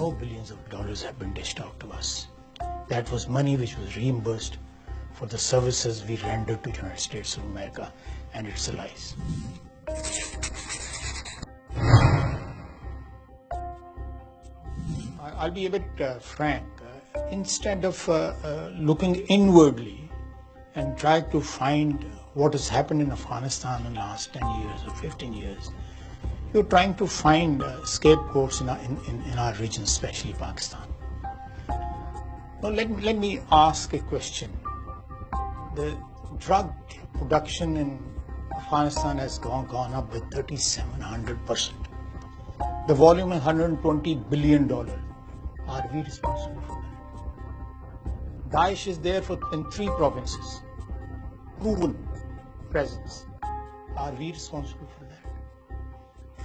no billions of dollars have been dished out to us. That was money which was reimbursed for the services we rendered to the United States of America and its allies. I'll be a bit frank. Instead of looking inwardly and try to find what has happened in Afghanistan in the last 10 years or 15 years, you're trying to find scapegoats in our region, especially Pakistan. Now, let me ask a question. The drug production in Afghanistan has gone up with 3,700%. The volume is $120 billion. Are we responsible for that? Daesh is there in 3 provinces. Proven presence. Are we responsible for that?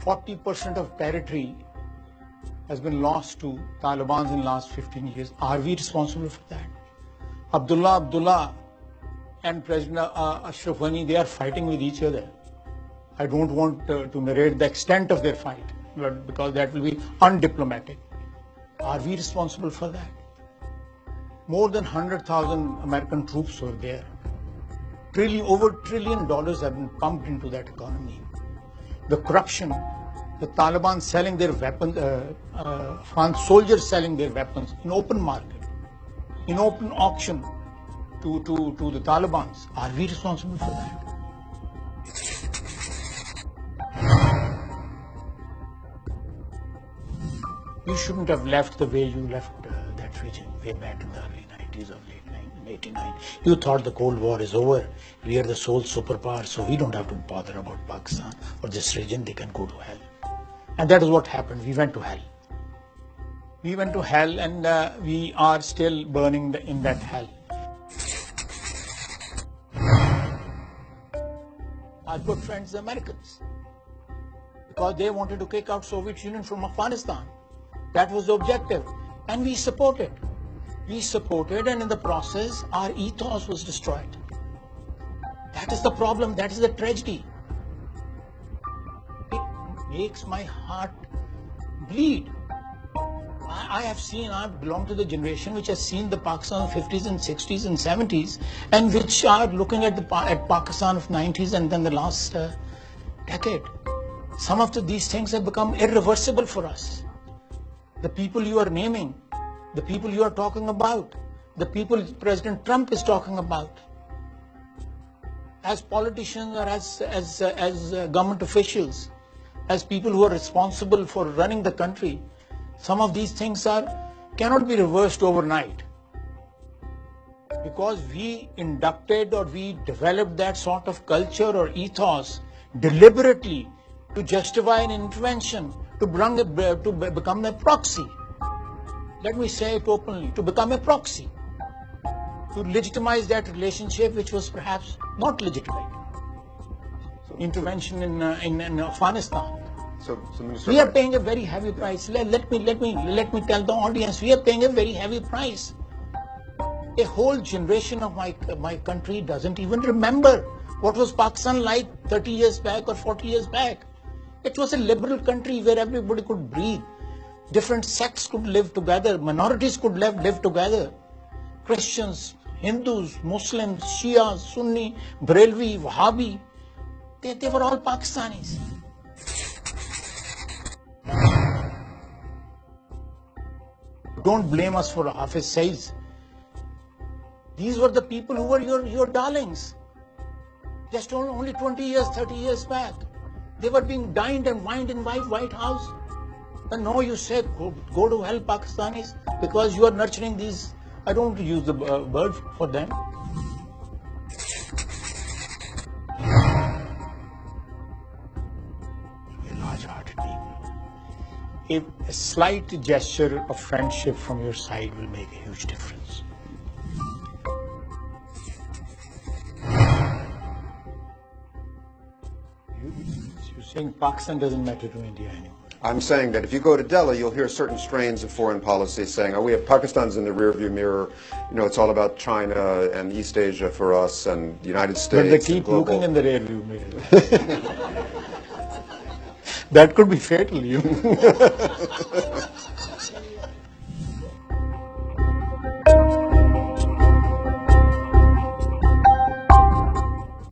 40% of territory has been lost to Taliban in the last 15 years. Are we responsible for that? Abdullah and President Ashraf Ghani, they are fighting with each other. I don't want to narrate the extent of their fight, because that will be undiplomatic. Are we responsible for that? More than 100,000 American troops were there. Over $1 trillion have been pumped into that economy. The corruption, the Taliban selling their weapons, Afghan soldiers selling their weapons in open market, in open auction to the Taliban. Are we responsible for that? You shouldn't have left the way you left that region way back in the early 90s or late 89. You thought the Cold War is over. We are the sole superpower, so we don't have to bother about Pakistan or this region. They can go to hell. And that is what happened. We went to hell. We went to hell, and we are still burning in that hell. Our good friends, the Americans, because they wanted to kick out Soviet Union from Afghanistan. That was the objective, and we supported. We supported, and in the process, our ethos was destroyed. That is the problem. That is the tragedy. It makes my heart bleed. I have seen, I belong to the generation which has seen the Pakistan of 50s and 60s and 70s, and which are looking at Pakistan of 90s and then the last decade. Some of these things have become irreversible for us. The people you are naming, the people you are talking about, the people President Trump is talking about, as politicians or as government officials, as people who are responsible for running the country, some of these things cannot be reversed overnight. Because we inducted or we developed that sort of culture or ethos deliberately to justify an intervention, to become a proxy. Let me say it openly, to become a proxy, to legitimize that relationship which was perhaps not legitimate. Intervention in Afghanistan. So we are paying a very heavy price. Let me tell the audience, we are paying a very heavy price. A whole generation of my country doesn't even remember what was Pakistan like 30 years back or 40 years back. It was a liberal country where everybody could breathe. Different sects could live together. Minorities could live together. Christians, Hindus, Muslims, Shias, Sunni, Barelvi, Wahhabi. They were all Pakistanis. Don't blame us for Hafiz Saeeds. These were the people who were your darlings. Just only 20 years, 30 years back. They were being dined and wined in White House. And now you say, go to hell, Pakistanis, because you are nurturing these. I don't want to use the word for them. We're large-hearted people. A slight gesture of friendship from your side will make a huge difference. You're saying Pakistan doesn't matter to India anymore. I'm saying that if you go to Delhi, you'll hear certain strains of foreign policy saying, oh, we have Pakistan's in the rearview mirror. You know, it's all about China and East Asia for us and the United States. But they keep looking in the rearview mirror. That could be fatal, you know.